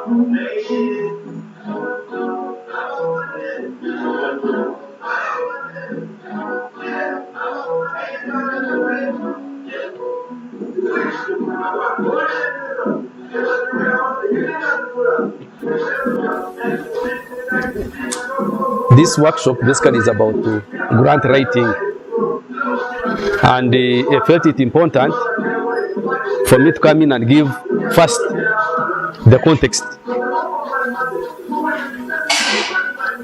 This workshop basically is about grant writing, and I felt it important for me to come in and give first the context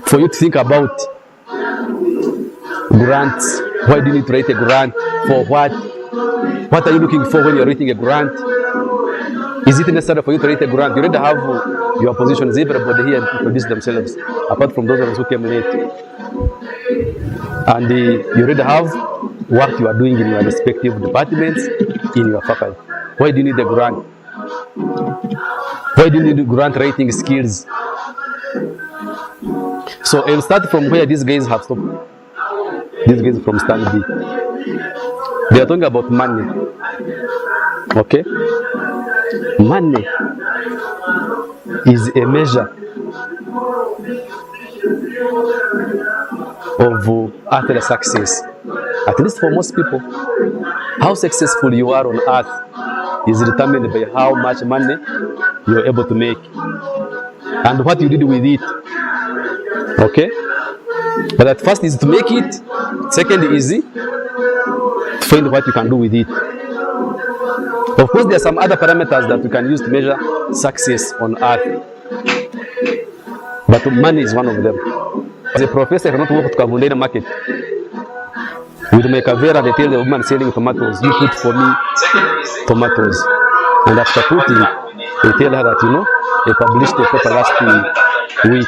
for you to think about grants. Why do you need to write a grant? For what? What are you looking for when you're writing a grant? Is it necessary for you to write a grant? You already have your positions. Everybody here introduced themselves, apart from those ones who came late. And you already have what you are doing in your respective departments, in your faculty. Why do you need a grant? Why do you need grant writing skills? So I'll start from where these guys have stopped. These guys from stand B. They are talking about money. Okay? Money is a measure of earthly success. At least for most people, how successful you are on earth is determined by how much money you are able to make and what you did with it. Okay? But at first is to make it. Second is to find what you can do with it. Of course, there are some other parameters that we can use to measure success on earth. But money is one of them. As a professor, I cannot walk to Kavundera market with my kavera and I tell the woman selling tomatoes, you put for me tomatoes. And after putting, I tell her that, you know, I published a paper last week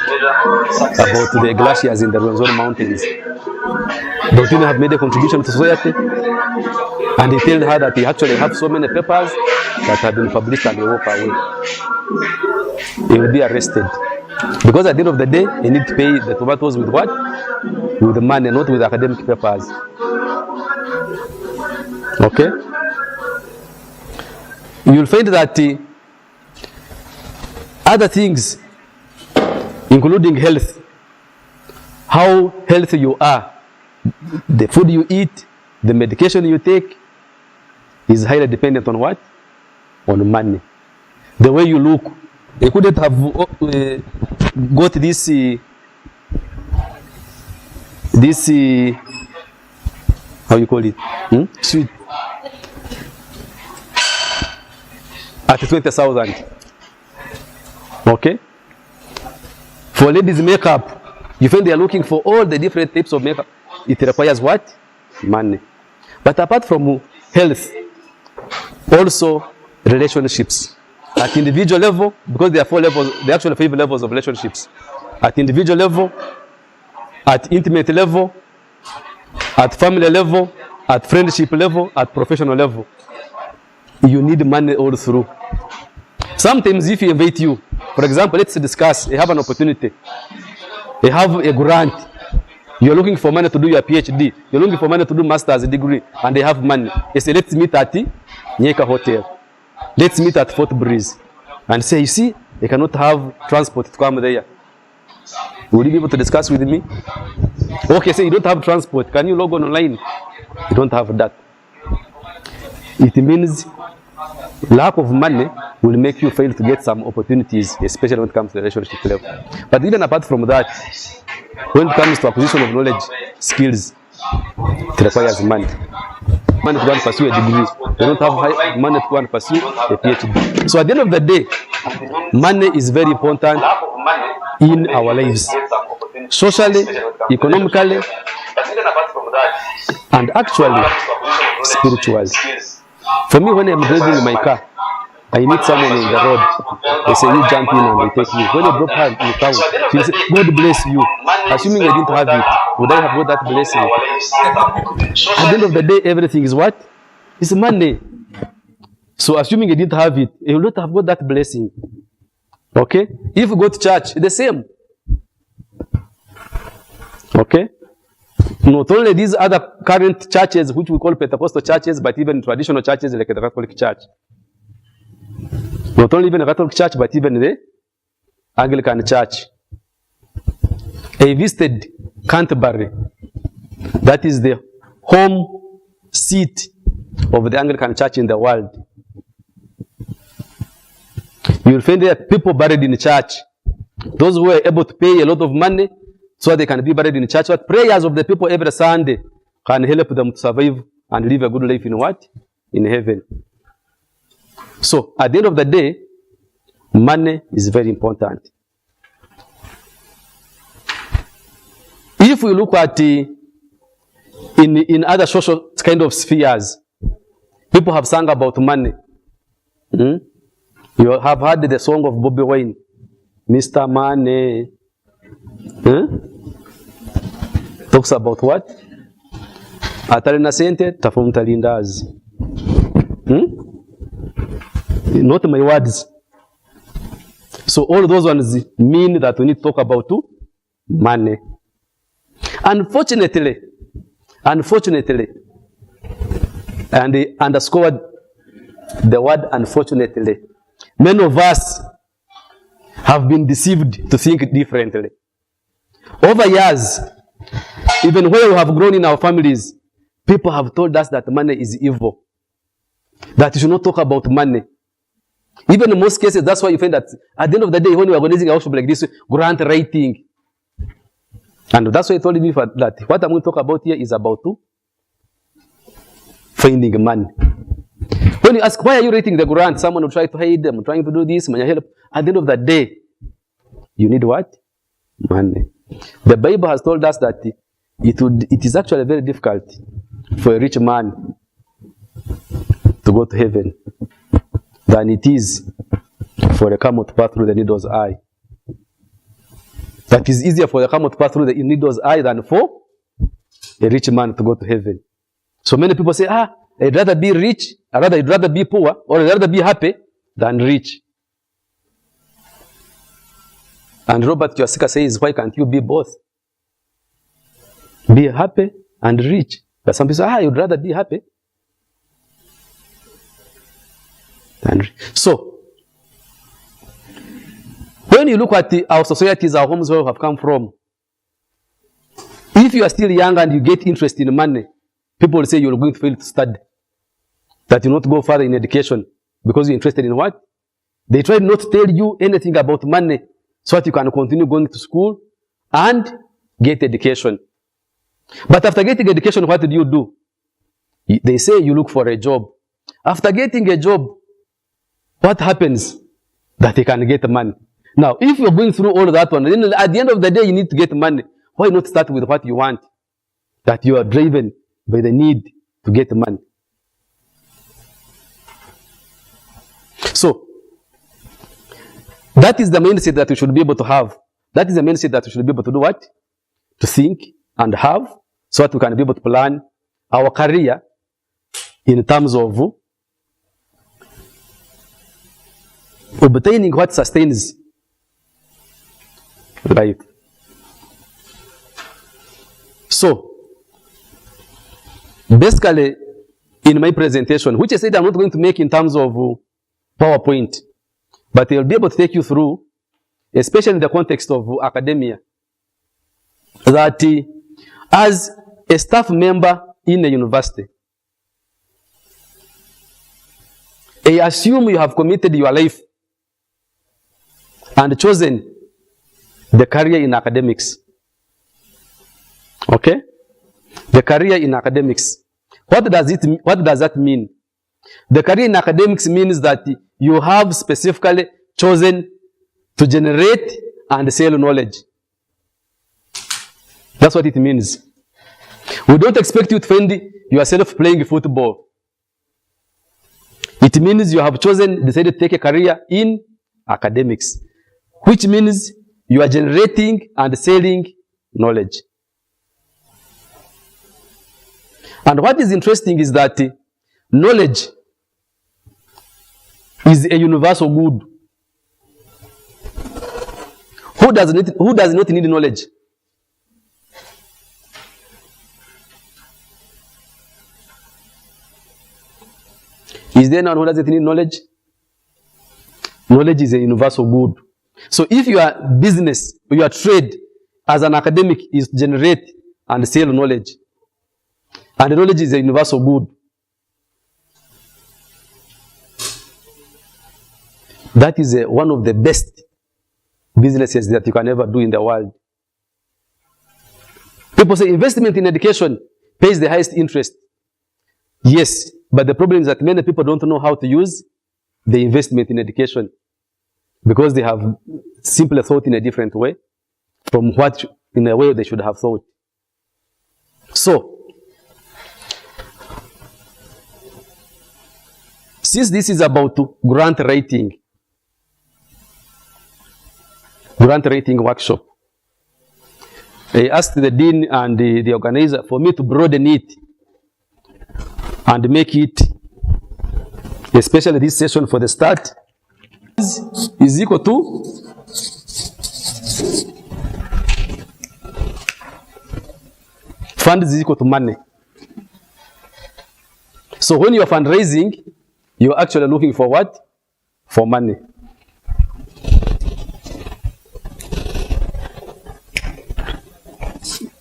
about the glaciers in the Rwenzori Mountains. Don't you have made a contribution to society? And he told her that he actually have so many papers that have been published and they walk away. He will be arrested. Because at the end of the day, he need to pay the tomatoes with what? With the money, not with academic papers. Okay? You'll find that other things, including health, how healthy you are, the food you eat, the medication you take, is highly dependent on what? On money. The way you look. You couldn't have got this how you call it? Sweet at 20,000. Okay? For ladies' makeup, you find they are looking for all the different types of makeup. It requires what? Money. But apart from health, also relationships. At individual level, because there are 4 levels, there are actually 5 levels of relationships. At individual level, at intimate level, at family level, at friendship level, at professional level. You need money all through. Sometimes if you invite you, for example, let's discuss, you have an opportunity. You have a grant. You're looking for money to do your PhD. You're looking for money to do master's degree, and they have money. They say, let's meet at the Nyeka Hotel. Let's meet at Fort Breeze. And say, you see, they cannot have transport to come there. Will you be able to discuss with me? Okay, say you don't have transport. Can you log on online? You don't have that. It means lack of money will make you fail to get some opportunities, especially when it comes to the relationship level. But even apart from that, when it comes to acquisition of knowledge, skills, it requires money. Money to go and pursue a degree. They don't have money to go and pursue a PhD. So at the end of the day, money is very important in our lives. Socially, economically, and actually, spiritually. For me, when I'm driving in my car, I meet someone on the road. They say, you jump in and they take me. When I drop her in the town, she will say, God bless you. Assuming I didn't have it, would I have got that blessing? At the end of the day, everything is what? It's money. So assuming I didn't have it, I would not have got that blessing. Okay? If you go to church, the same. Okay? Not only these other current churches, which we call Pentecostal churches, but even traditional churches like the Catholic Church. Not only even the Catholic Church, but even the Anglican Church. I visited Canterbury. That is the home seat of the Anglican Church in the world. You will find there people buried in church. Those who are able to pay a lot of money so they can be buried in church. But prayers of the people every Sunday can help them to survive and live a good life in what? In heaven. So, at the end of the day, money is very important. If we look at in other social kind of spheres, people have sung about money. You have heard the song of Bobby Wine, Mr. Money. Talks about what? Atalina sente, tafumtalindazi. Not my words. So all those ones mean that we need to talk about money. Unfortunately, and they underscored the word unfortunately, many of us have been deceived to think differently. Over years, even where we have grown in our families, people have told us that money is evil, that you should not talk about money. Even in most cases, that's why you find that at the end of the day, when we are organizing a workshop like this, grant writing. And that's why I told you that what I'm going to talk about here is about finding money. When you ask, why are you writing the grant? Someone will try to hide them, trying to do this, help. At the end of the day, you need what? Money. The Bible has told us that it is actually very difficult for a rich man to go to heaven than it is for a camel to pass through the needle's eye. That is easier for the camel to pass through the needle's eye than for a rich man to go to heaven. So many people say, I'd rather be rich, I'd rather be poor, or I'd rather be happy than rich. And Robert Kiyosaki says, why can't you be both? Be happy and rich. But some people say, you'd rather be happy than rich. So, when you look at our societies, our homes where we have come from, if you are still young and you get interest in money, people will say you're going to fail to study. That you not go further in education because you're interested in what? They try not to tell you anything about money so that you can continue going to school and get education. But after getting education, what do? They say you look for a job. After getting a job, what happens? That you can get money. Now, if you're going through all that one, then at the end of the day, you need to get money. Why not start with what you want? That you are driven by the need to get money. So, that is the mindset that we should be able to have. That is the mindset that we should be able to do what? To think and have, so that we can be able to plan our career in terms of obtaining what sustains life. So, basically, in my presentation, which I said I'm not going to make in terms of PowerPoint, but I'll be able to take you through, especially in the context of academia, that as a staff member in a university, I assume you have committed your life and chosen the career in academics. Okay? The career in academics. What does that mean? The career in academics means that you have specifically chosen to generate and sell knowledge. That's what it means. We don't expect you to find yourself playing football. It means you have decided to take a career in academics, which means you are generating and selling knowledge. And what is interesting is that knowledge is a universal good. Who does not need knowledge? Is there anyone who doesn't need knowledge? Knowledge is a universal good. So if your business, your trade as an academic is to generate and sell knowledge, and knowledge is a universal good, that is one of the best businesses that you can ever do in the world. People say investment in education pays the highest interest. Yes, but the problem is that many people don't know how to use the investment in education because they have simply thought in a different way from what in a way they should have thought. So, since this is about grant writing workshop, I asked the dean and the organizer for me to broaden it and make it, especially this session for the start, is equal to fund is equal to money. So when you're fundraising, you're actually looking for what? For money.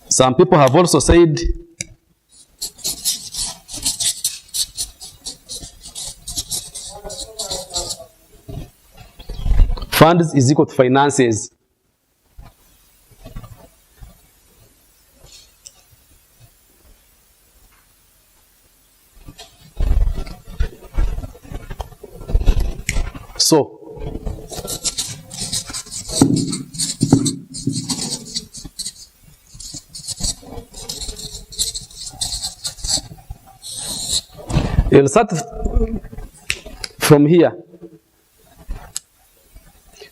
Some people have also said funds is equal to finances. So, you'll start from here.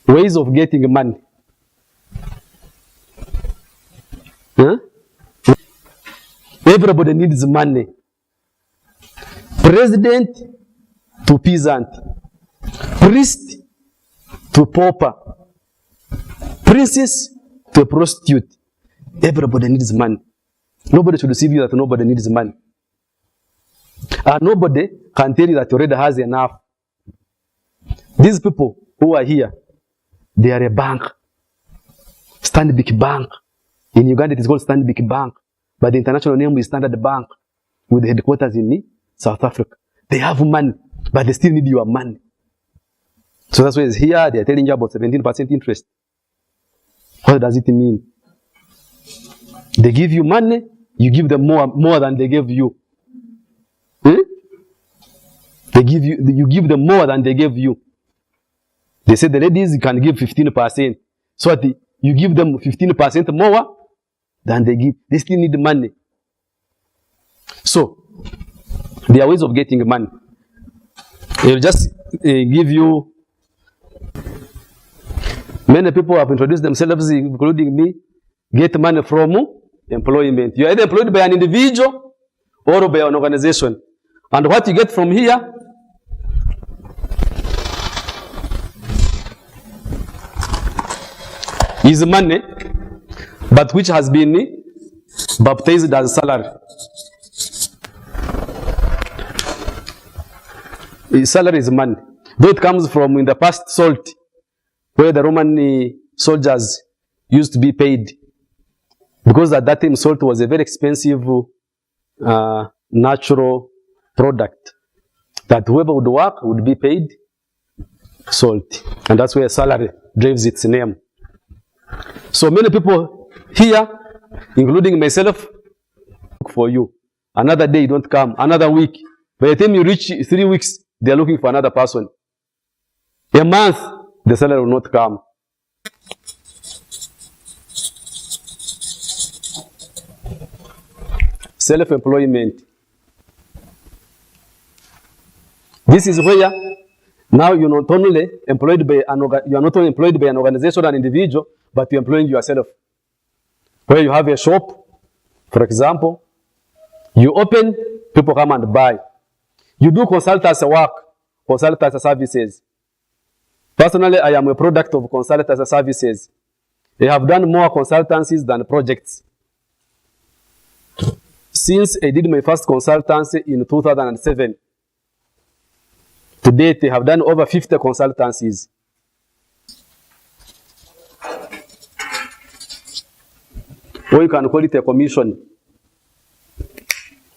Ways of getting money. Huh? Everybody needs money. President to peasant. Priest to pauper. Princess to a prostitute. Everybody needs money. Nobody should deceive you that nobody needs money. And nobody can tell you that you already has enough. These people who are here, they are a bank. Stanbic Bank. In Uganda, it is called Stanbic Bank. But the international name is Standard Bank, with the headquarters in South Africa. They have money, but they still need your money. So that's why it's here. They are telling you about 17% interest. What does it mean? They give you money, you give them more than they gave you. You give them more than they gave you. They said the ladies can give 15%. So you give them 15% more than they give. They still need money. So, there are ways of getting money. They'll just give you. Many people have introduced themselves, including me, get money from employment. You are either employed by an individual or by an organization. And what you get from here is money, but which has been baptized as salary. Salary is money. Though it comes from in the past salt, where the Roman soldiers used to be paid. Because at that time salt was a very expensive natural product. That whoever would work would be paid salt. And that's where salary drives its name. So many people here, including myself, look for you. Another day you don't come, another week. By the time you reach 3 weeks, they are looking for another person. A month, the salary will not come. Self-employment. This is where now you're not only employed by an organization or an individual, but you're employing yourself. Where you have a shop, for example, you open, people come and buy. You do consultancy work, consultancy services. Personally, I am a product of consultancy services. I have done more consultancies than projects. Since I did my first consultancy in 2007, to date, I have done over 50 consultancies. Or you can call it a commission.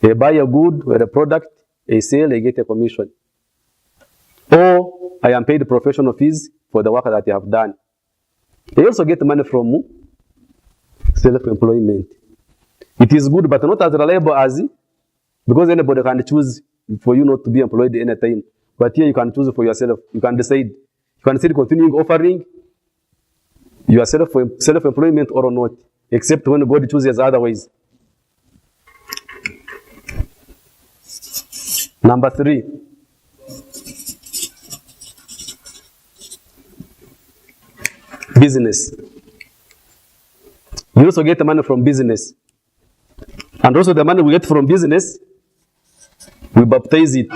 They buy a good or a product, they sell, they get a commission. Or I am paid professional fees for the work that they have done. They also get money from self-employment. It is good, but not as reliable as, because anybody can choose for you not to be employed any time. But here you can choose for yourself. You can decide. You can still continuing offering yourself for self-employment or not, except when God chooses otherwise. Number 3. Business. You also get money from business. And also the money we get from business, we baptize it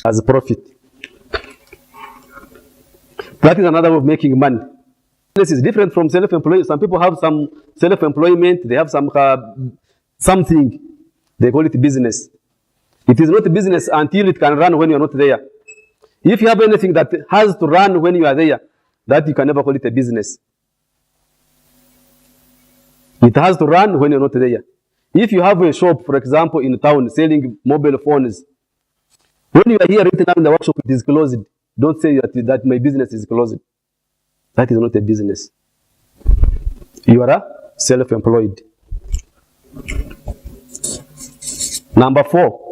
as a profit. That is another way of making money. This is different from self-employment. Some people have some self-employment, they have some something, they call it business. It is not a business until it can run when you are not there. If you have anything that has to run when you are there, that you can never call it a business. It has to run when you're not there. If you have a shop, for example, in town selling mobile phones, when you are here right now in the workshop, it is closed. Don't say that my business is closed. That is not a business. You are self-employed. Number 4.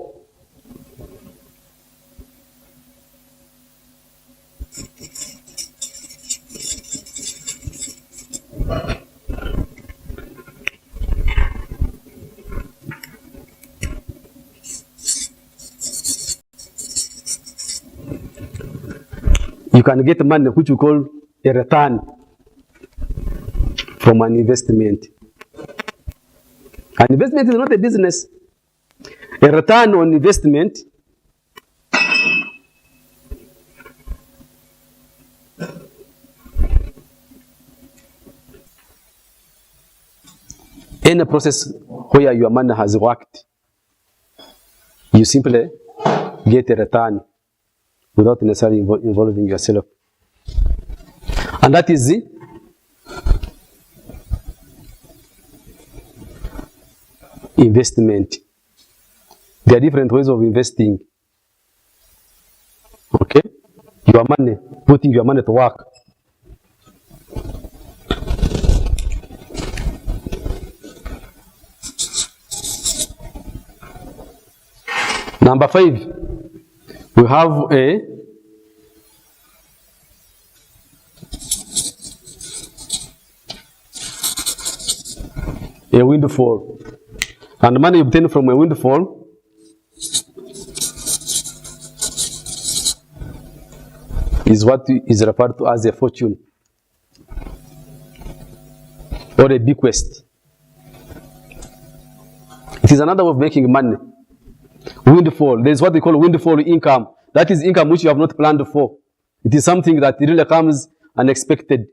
You can get money which we call a return from an investment. An investment is not a business. A return on investment in a process where your money has worked, you simply get a return without necessarily involving yourself. And that is the investment. There are different ways of investing. Okay? Your money, putting your money to work. Number 5, we have a windfall. And the money obtained from a windfall is what is referred to as a fortune or a bequest. It is another way of making money. Windfall. There is what they call windfall income. That is income which you have not planned for. It is something that really comes unexpected.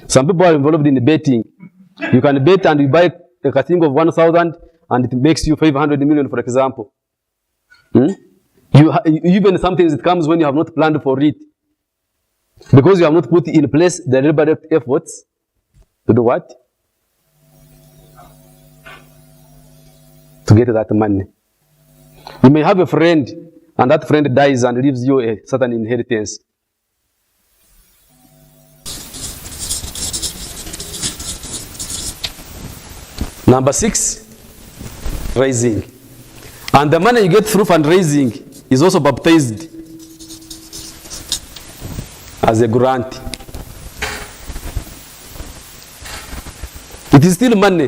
Some people are involved in betting. You can bet and you buy a thing of 1,000 and it makes you 500 million, for example. Even something that comes when you have not planned for it. Because you have not put in place the deliberate efforts to do what? To get that money. You may have a friend and that friend dies and leaves you a certain inheritance. Number 6, raising. And the money you get through fundraising is also baptized as a grant. It is still money.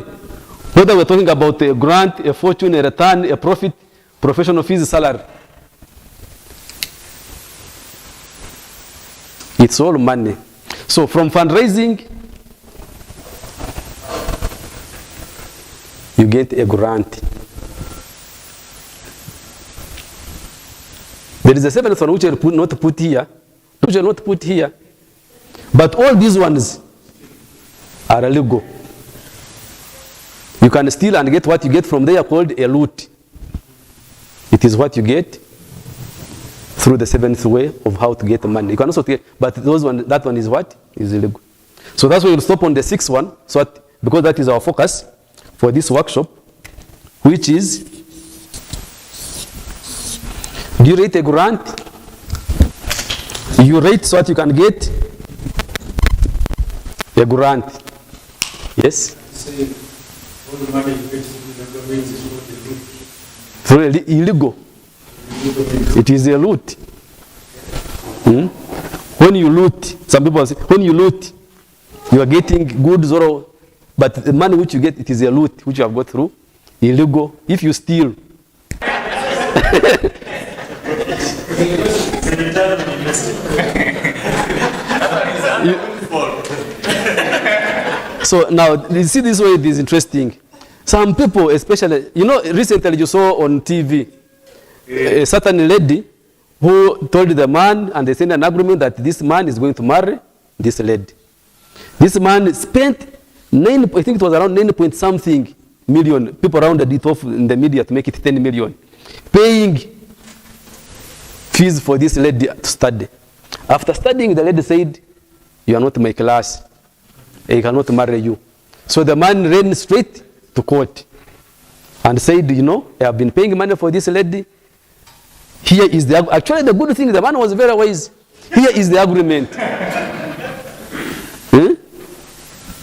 Whether we're talking about a grant, a fortune, a return, a profit, professional fees, salary. It's all money. So from fundraising, you get a grant. There is a seventh one which are not put here, which are not put here. But all these ones are legal. You can steal and get what you get from there called a loot. It is what you get through the seventh way of how to get money. You can also get, but that one is what? Is illegal. So that's why we'll stop on the 6th one, because that is our focus for this workshop, which is, do you rate a grant? You rate so that you can get a grant. Yes? All the money you get through the government is what they do. Through illegal. It is a loot. When you loot, some people say, when you loot, you are getting goods, but the money which you get, it is a loot which you have got through illegal. If you steal, so now you see this way it is interesting. Some people, especially, recently you saw on TV a certain lady who told the man, and they signed an agreement that this man is going to marry this lady. This man spent I think it was around 9 point something million. People rounded it off in the media to make it 10 million, paying fees for this lady to study. After studying, the lady said, "You are not my class. I cannot marry you." So the man ran straight to court and said, I have been paying money for this lady. Here is actually the good thing, the man was very wise. Here is the agreement.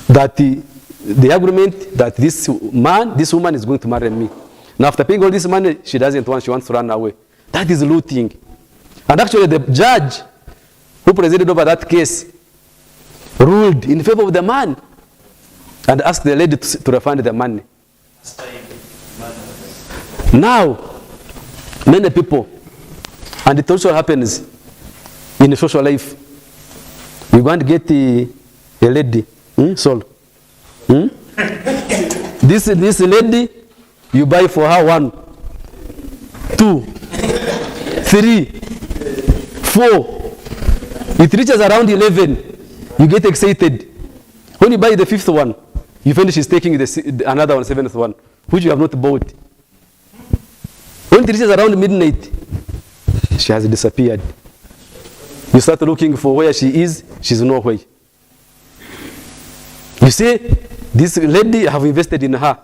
That the agreement that this woman is going to marry me. Now after paying all this money, she doesn't want, she wants to run away. That is looting. And actually the judge who presided over that case ruled in favor of the man and asked the lady to refund the money. Now, many people, and it also happens in social life, you go and get a lady, Sol. This lady, you buy for her 1, 2, 3, 4. It reaches around 11. You get excited. When you buy the 5th one, you find she's taking another one, 7th one, which you have not bought. When it reaches around midnight, she has disappeared. You start looking for where she is, she's nowhere. You see, this lady, I have invested in her.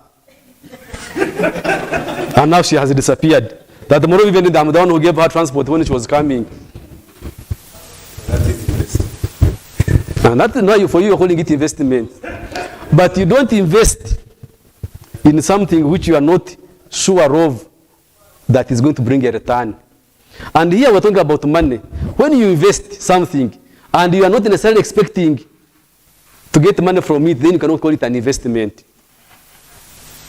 And now she has disappeared. That tomorrow even I'm the one who gave her transport when she was coming. And that's why for you, you're calling it investment. But you don't invest in something which you are not sure of that is going to bring a return. And here we're talking about money. When you invest something and you are not necessarily expecting to get money from it, then you cannot call it an investment.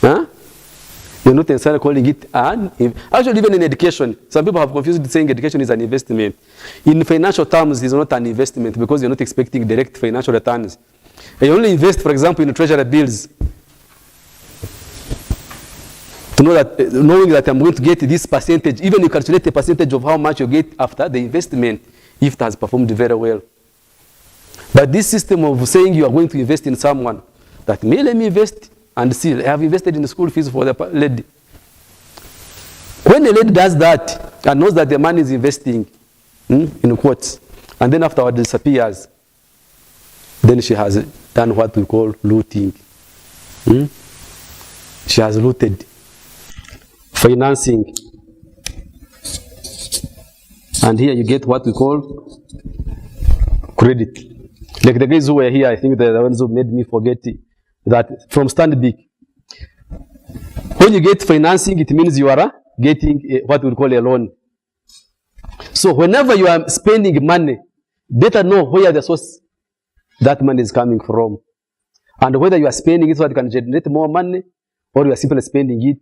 You're not necessarily calling it actually, even in education, some people have confused saying education is an investment. In financial terms, it's not an investment because you're not expecting direct financial returns. You only invest, for example, in treasury bills to know that, knowing that I'm going to get this percentage. Even you calculate the percentage of how much you get after the investment if it has performed very well. But this system of saying you are going to invest in someone, that let me invest and see, I have invested in the school fees for the lady. When a lady does that and knows that the man is investing, in quotes, and then afterward disappears, then she has done what we call looting. She has looted. Financing. And here you get what we call credit. Like the guys who were here, I think they're the ones who made me forget that from Stanbic. When you get financing, it means you are getting what we call a loan. So whenever you are spending money, better know where the source that money is coming from. And whether you are spending it so that you can generate more money, or you are simply spending it.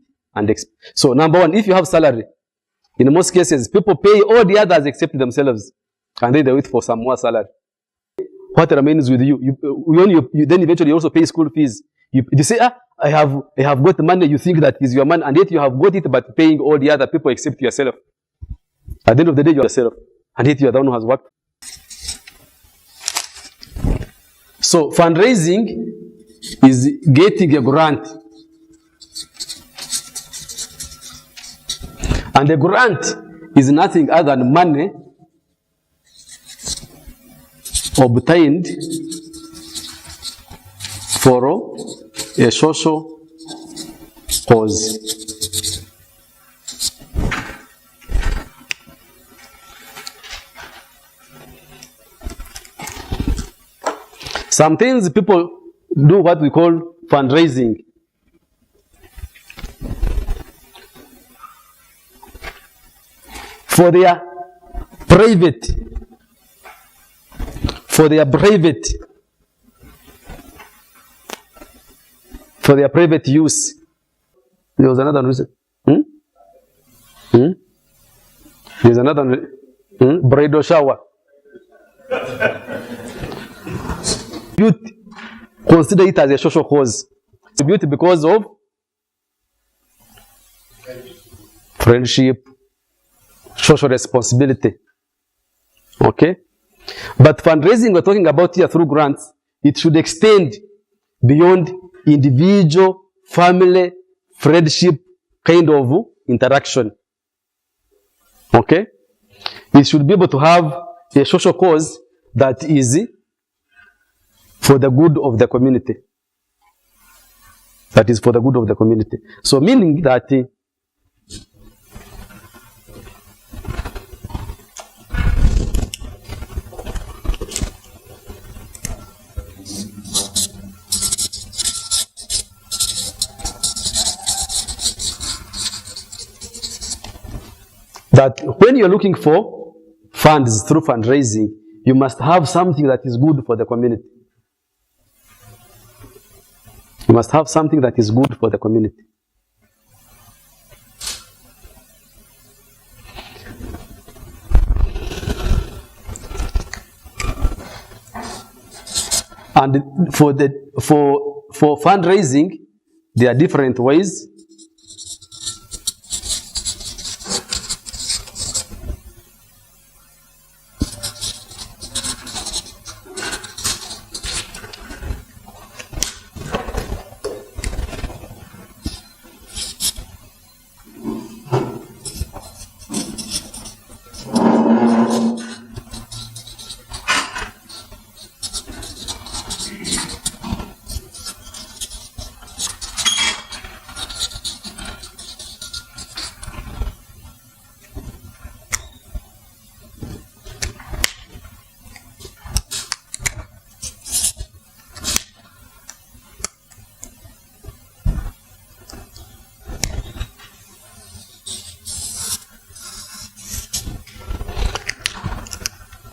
So number one, if you have salary, in most cases, people pay all the others except themselves. And then they wait for some more salary. What remains with you? You then eventually also pay school fees. You say, I have got money, you think that is your money, and yet you have got it but paying all the other people except yourself. At the end of the day, you are yourself, and yet you are the one who has worked. So fundraising is getting a grant. And the grant is nothing other than money obtained for a social cause. Some things people do what we call fundraising. For their private use. There was another reason. There's another bridal shower. Youth consider it as a social cause. Youth because of friendship, social responsibility. Okay? But fundraising we're talking about here through grants, it should extend beyond individual, family, friendship kind of interaction. Okay? It should be able to have a social cause that is for the good of the community. That is for the good of the community. So meaning that when you're looking for funds through fundraising, you must have something that is good for the community. You must have something that is good for the community. And for fundraising, there are different ways.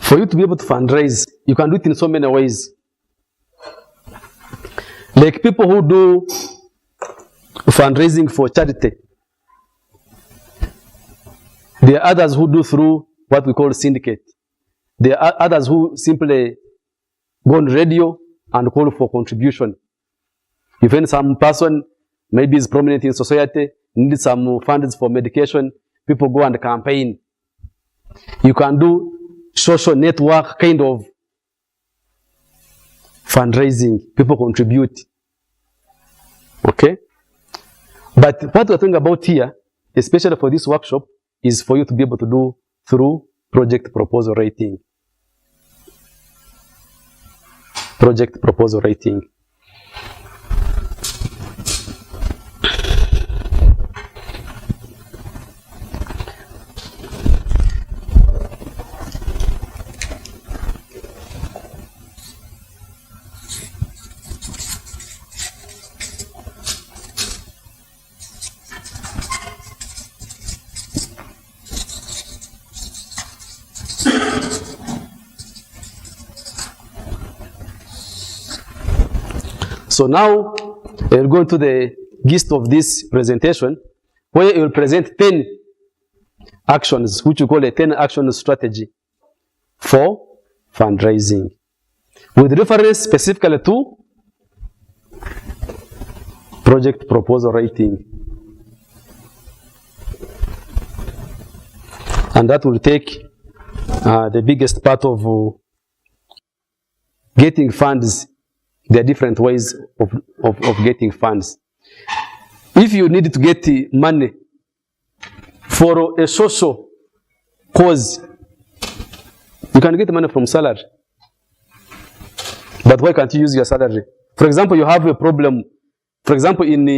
For you to be able to fundraise, you can do it in so many ways. Like people who do fundraising for charity. There are others who do through what we call syndicate. There are others who simply go on radio and call for contribution. If any some person maybe is prominent in society, needs some funds for medication, people go and campaign. You can do social network kind of fundraising. People contribute. Okay? But what we're talking about here, especially for this workshop, is for you to be able to do through project proposal writing. Project proposal writing. So now we'll go into the gist of this presentation, where it will present 10 actions, which we call a 10 action strategy for fundraising, with reference specifically to project proposal writing. And that will take the biggest part of getting funds. There are different ways of getting funds. If you need to get money for a social cause, you can get money from salary. But why can't you use your salary For example, you have a problem. For example, in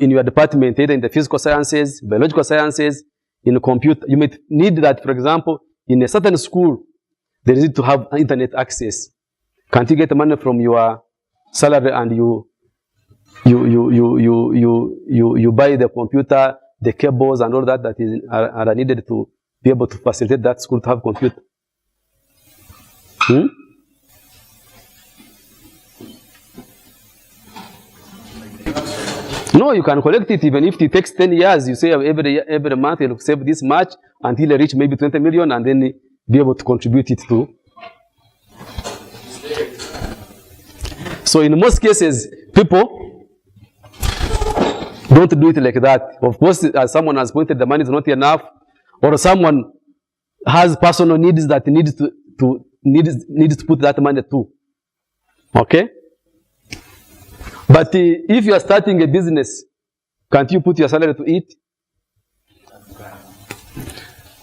your department, either in the physical sciences, biological sciences, in computer, you may need that. For example, in a certain school, they need to have internet access. Can't you get money from your salary and you buy the computer, the cables, and all that are needed to be able to facilitate that school to have computer? No, you can collect it even if it takes 10 years. You say every month you'll save this much until you reach maybe 20 million and then be able to contribute it to. So in most cases, people don't do it like that. Of course, as someone has pointed, the money is not enough, or someone has personal needs that needs to put that money too. Okay? But if you are starting a business, can't you put your salary to it?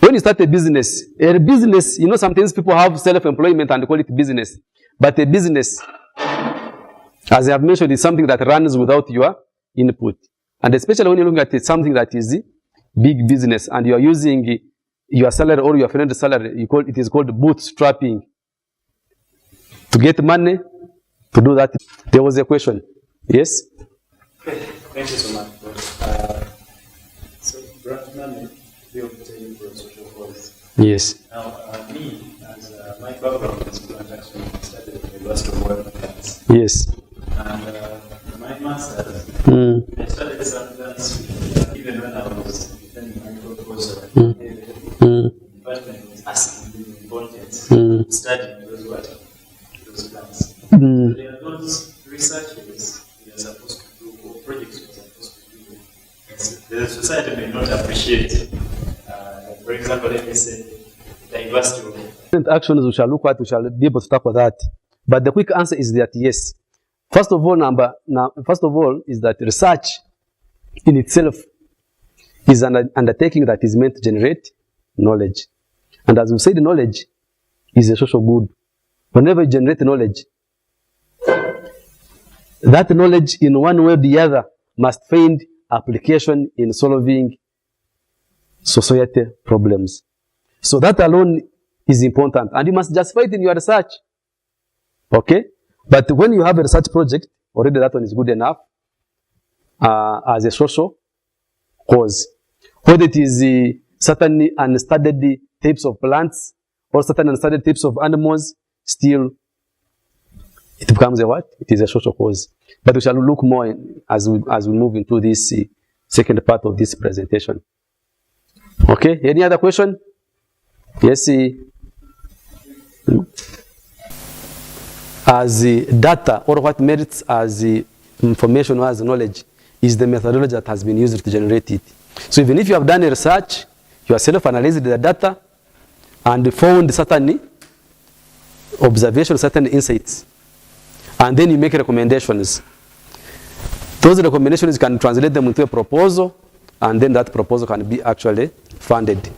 When you start a business, you know, sometimes people have self-employment and call it business. But a business, as I have mentioned, is something that runs without your input. And especially when you look at it, something that is big business and you are using your salary or your friend's salary, it is called bootstrapping. To get money, to do that. There was a question. Yes? Thank you so much, Prof. So, grant money we obtain for social cause. Yes. Now, me, as my background is production, I studied at the University of World Finance. Yes. And my master's, I studied sometimes, even when I was defending my proposal, the department was asking me the importance of studying those plans. There are those researchers we are supposed to do, or projects we are supposed to do. The society may not appreciate. For example, let me say, diversity of actions we shall look at, we shall be able to tackle that. But the quick answer is that yes. First of all, is that research in itself is an undertaking that is meant to generate knowledge. And as we said, knowledge is a social good. Whenever you generate knowledge, that knowledge in one way or the other must find application in solving society problems. So that alone is important. And you must justify it in your research. Okay? But when you have a research project, already that one is good enough as a social cause. Whether it is certain unstudied types of plants or certain unstudied types of animals, still it becomes a what? It is a social cause. But we shall look more as we move into this second part of this presentation. Okay, any other question? Yes. As data, or what merits as information or as knowledge, is the methodology that has been used to generate it. So even if you have done a research, you have self-analyzed the data and found certain observations, certain insights, and then you make recommendations. Those recommendations can translate them into a proposal, and then that proposal can be actually funded.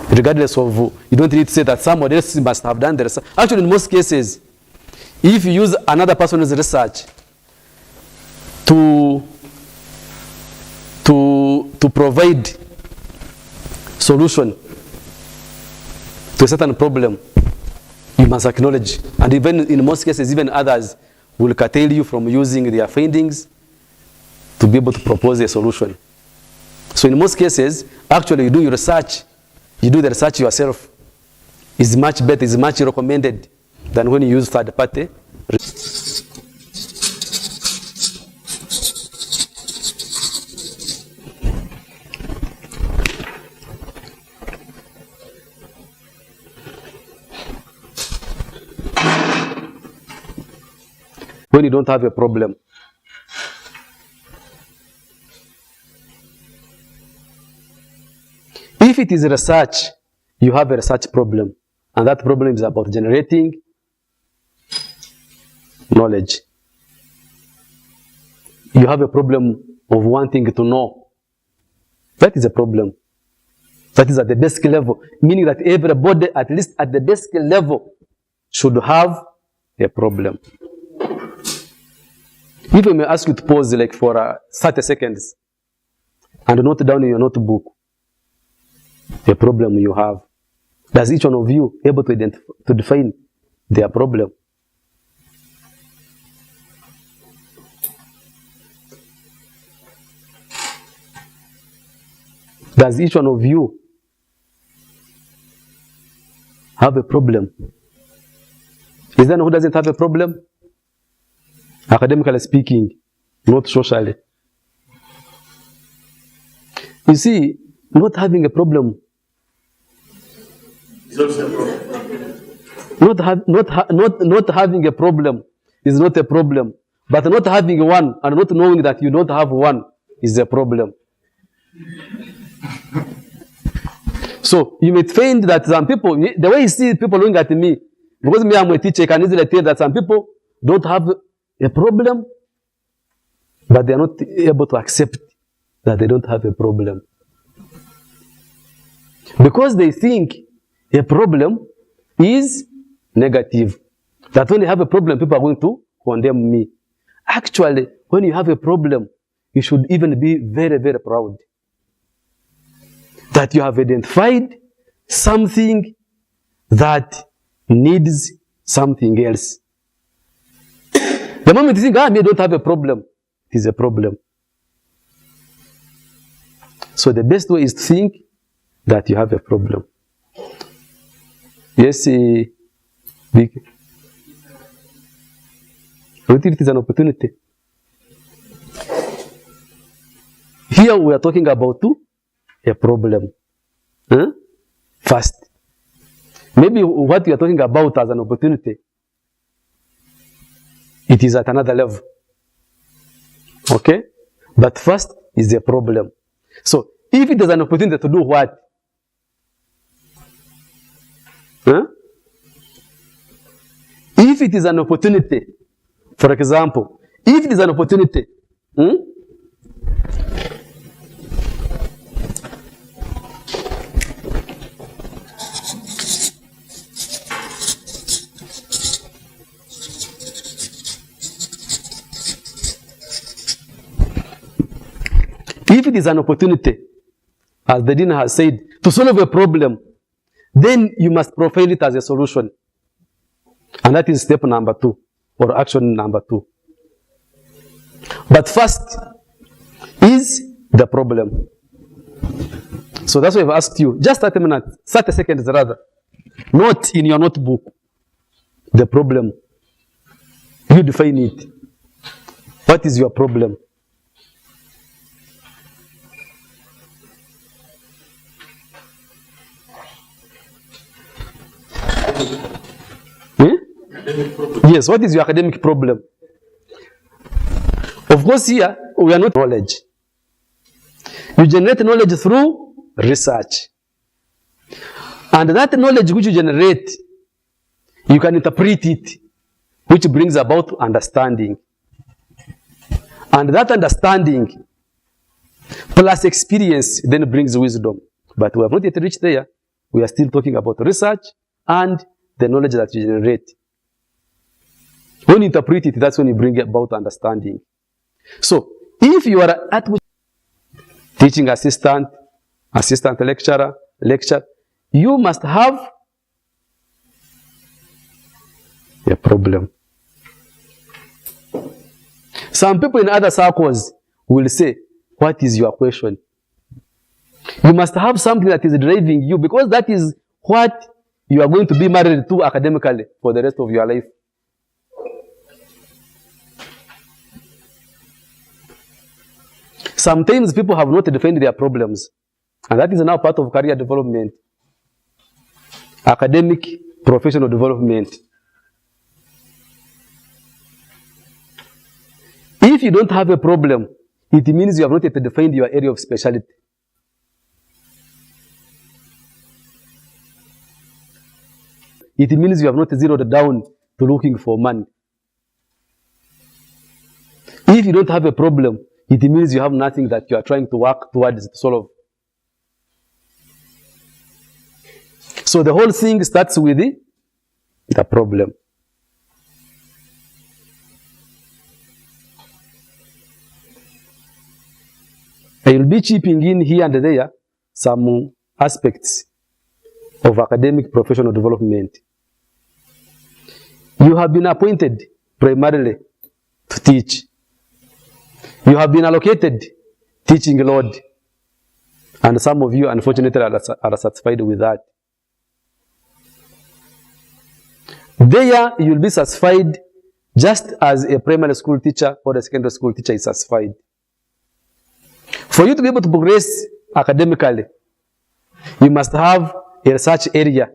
Regardless of, you don't need to say that somebody else must have done the research. Actually, in most cases, if you use another person's research to provide solution to a certain problem, you must acknowledge. And even in most cases, even others will curtail you from using their findings to be able to propose a solution. So in most cases, actually you do your research, you do the research yourself. It's much better, it's much recommended than when you use third party. When you don't have a problem. If it is research, you have a research problem, and that problem is about generating knowledge. You have a problem of wanting to know. That is a problem. That is at the basic level, meaning that everybody, at least at the basic level, should have a problem. If I may ask you to pause like for 30 seconds and note down in your notebook the problem you have. Does each one of you able to define their problem? Does each one of you have a problem? Is there anyone who doesn't have a problem? Academically speaking, not socially. You see, not having a problem. Not having a problem is not a problem. But not having one and not knowing that you don't have one is a problem. So you may find that some people, the way you see people looking at me, because me I'm a teacher, I can easily tell that some people don't have a problem, but they are not able to accept that they don't have a problem. Because they think a problem is negative. That when you have a problem, people are going to condemn me. Actually, when you have a problem, you should even be very, very proud that you have identified something that needs something else. The moment you think, I don't have a problem, it is a problem. So the best way is to think that you have a problem. Yes, Vicky. What if it is an opportunity? Here we are talking about a problem. First. Maybe what we are talking about as an opportunity, it is at another level. Okay? But first is a problem. So, if it is an opportunity to do what? If it is an opportunity, for example, if it is an opportunity, if it is an opportunity, as the Dean has said, to solve a problem, then you must profile it as a solution. And that is step number 2, or action number 2. But first is the problem. So that's why I've asked you, just 30 minutes, 30 seconds rather, note in your notebook the problem. You define it. What is your problem? Yes, what is your academic problem? Of course, here we are not knowledge. You generate knowledge through research. And that knowledge which you generate, you can interpret it, which brings about understanding. And that understanding plus experience then brings wisdom. But we have not yet reached there. We are still talking about research and the knowledge that you generate. When you interpret it, that's when you bring about understanding. So, if you are at teaching assistant, assistant lecturer, you must have a problem. Some people in other circles will say, what is your question? You must have something that is driving you, because that is what you are going to be married to academically for the rest of your life. Sometimes people have not defined their problems, and that is now part of career development, academic, professional development. If you don't have a problem, it means you have not yet defined your area of specialty. It means you have not zeroed down to looking for money. If you don't have a problem, it means you have nothing that you are trying to work towards to solve. So the whole thing starts with the problem. I will be chipping in here and there some aspects of academic professional development. You have been appointed primarily to teach. You have been allocated teaching load. And some of you, unfortunately, are satisfied with that. There, you will be satisfied just as a primary school teacher or a secondary school teacher is satisfied. For you to be able to progress academically, you must have a research area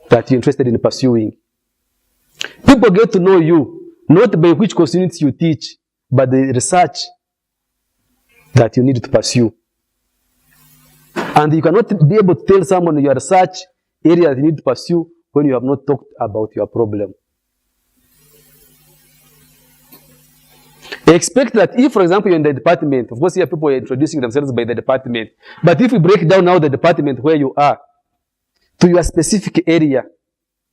that you're interested in pursuing. People get to know you, not by which course units you teach, but the research that you need to pursue. And you cannot be able to tell someone your research area that you need to pursue when you have not talked about your problem. Expect that if, for example, you're in the department, of course, here people are introducing themselves by the department, but if you break down now the department where you are to your specific area,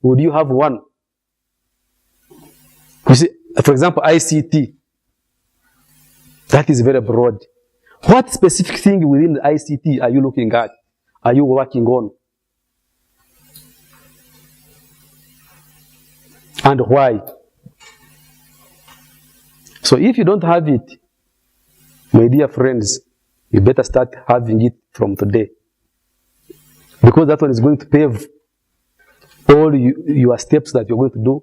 would you have one? You see, for example, ICT. That is very broad. What specific thing within the ICT are you looking at? Are you working on? And why? So if you don't have it, my dear friends, you better start having it from today. Because that one is going to pave all your steps that you're going to do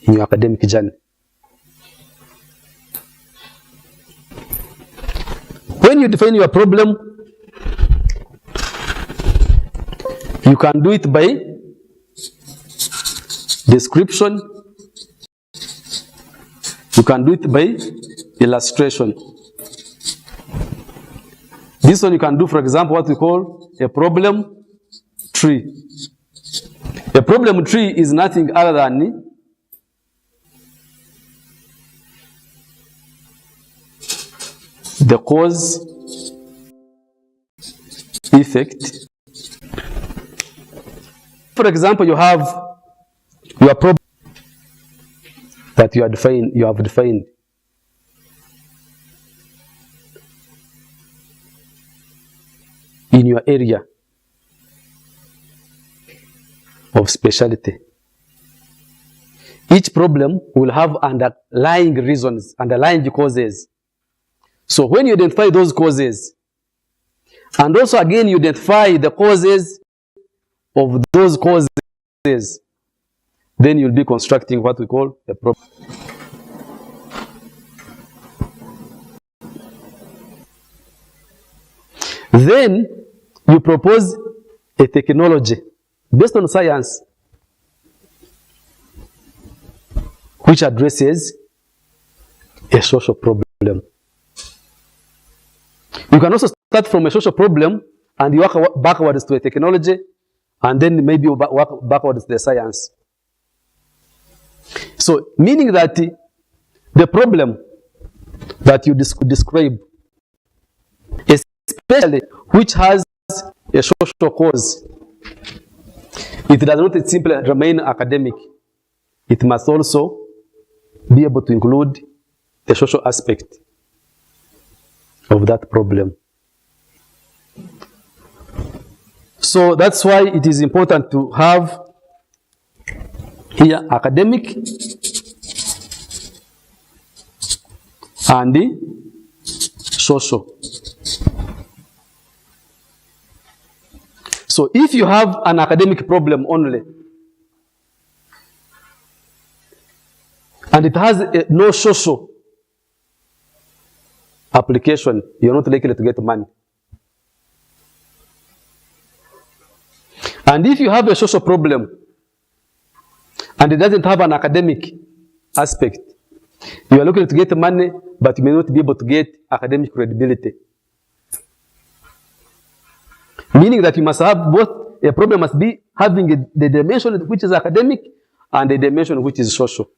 in your academic journey. When you define your problem, you can do it by description. You can do it by illustration. This one you can do, for example, what we call a problem tree. A problem tree is nothing other than the cause, effect. For example, you have your problem that you have defined. In your area of specialty. Each problem will have underlying reasons, underlying causes. So when you identify those causes, and also again you identify the causes of those causes, then you'll be constructing what we call a problem. Then you propose a technology based on science which addresses a social problem. You can also start from a social problem and you work backwards to a technology, and then maybe you work backwards to the science. So, meaning that the problem that you describe, especially which has a social cause, it does not simply remain academic. It must also be able to include the social aspect of that problem. So that's why it is important to have here academic and social. So if you have an academic problem only, and it has no social application, you're not likely to get money. And if you have a social problem, and it doesn't have an academic aspect, you are looking to get money, but you may not be able to get academic credibility. Meaning that you must have both, a problem must be having the dimension which is academic and the dimension which is social.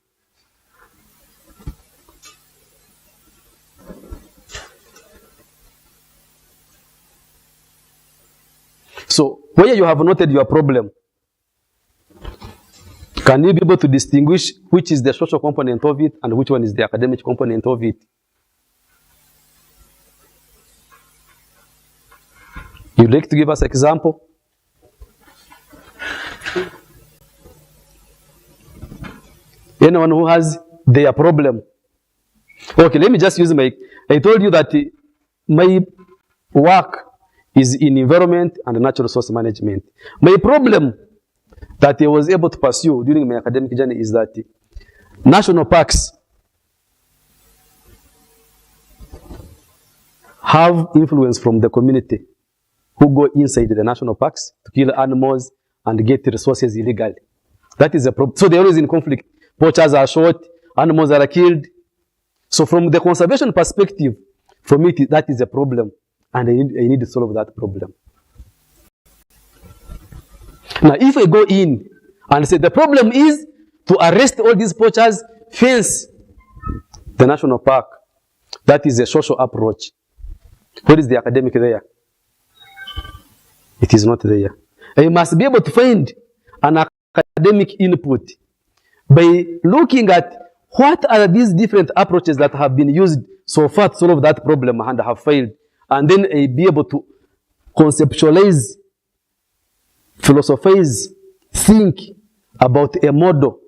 So, where you have noted your problem, can you be able to distinguish which is the social component of it and which one is the academic component of it? You'd like to give us an example? Anyone who has their problem? Okay, let me just use I told you that my work is in environment and natural resource management. My problem that I was able to pursue during my academic journey is that national parks have influence from the community who go inside the national parks to kill animals and get resources illegally. That is a problem. So they're always in conflict. Poachers are shot, animals are killed. So from the conservation perspective, for me, that is a problem. And I need to solve that problem. Now, if I go in and say the problem is to arrest all these poachers, fence the national park, that is a social approach. What is the academic there? It is not there. I must be able to find an academic input by looking at what are these different approaches that have been used so far to solve that problem and have failed. And then I be able to conceptualize, philosophize, think about a model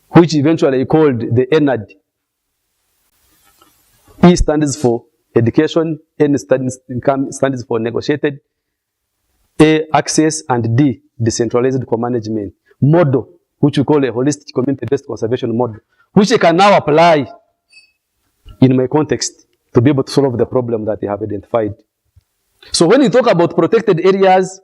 which eventually I called the ENAD. E stands for education, N stands for negotiated, A, access, and D, decentralized co-management model, which we call a holistic community-based conservation model, which I can now apply in my context to be able to solve the problem that I have identified. So when you talk about protected areas,